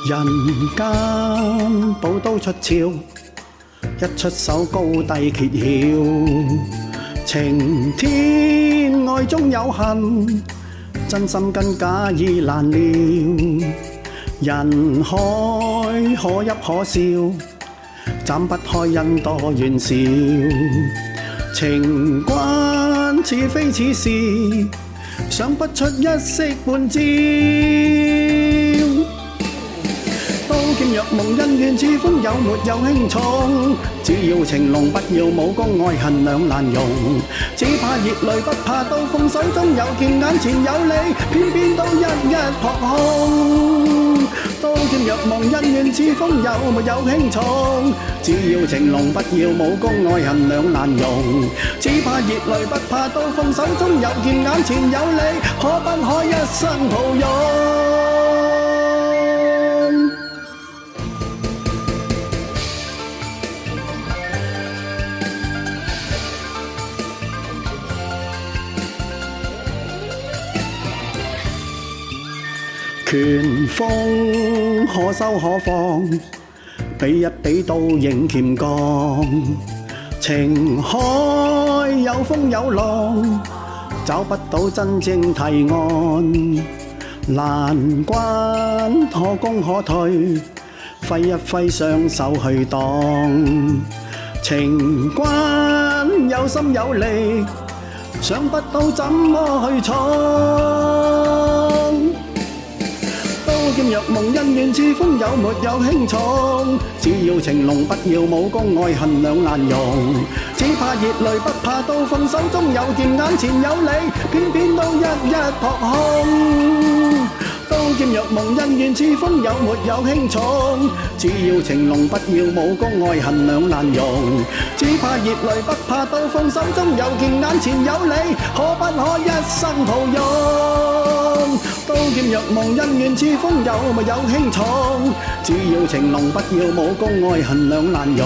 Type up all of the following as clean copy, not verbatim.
人間寶刀出鞘，一出手高低揭曉。情天愛中有恨，真心跟假意難料。人海可泣可笑，斬不開因多怨少。情關似非似是，想不出一式半招。刀劍若夢，恩怨似風，有沒有輕重？只要情濃，不要武功，愛恨兩難容。只怕熱淚，不怕刀鋒，手中有劍，眼前有你，偏偏都一一撲空。刀劍若夢，恩怨似風，有沒有輕重？只要情濃，不要武功，愛恨兩難容。只怕熱淚，不怕刀鋒，手中有劍，眼前有你，可不可一生抱擁？拳風可收可放，比一比刀影劍光。情海有風有浪，找不到真正提案。難關可攻可退，揮一揮雙手去擋。情關有心有力，想不到怎麼去闖。刀劍若夢，恩怨似風，有沒有輕重？只要情濃，不要武功，愛恨兩難容。只怕熱淚，不怕刀鋒，手中有劍，眼前有你，偏偏都一一撲空。刀劍若夢，恩怨似風，有沒有輕重？只要情濃，不要武功，愛恨兩難容。只怕熱淚，不怕刀鋒，手中有劍，眼前有你，可不可一生抱擁？刀劍若夢，恩怨似風，有沒有輕重？只要情濃，不要武功，愛恨兩難容。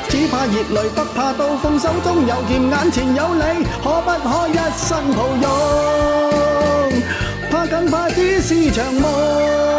只怕熱淚，不怕刀鋒，手中有劍，眼前有你，可不可一生抱擁？怕更怕只是場夢。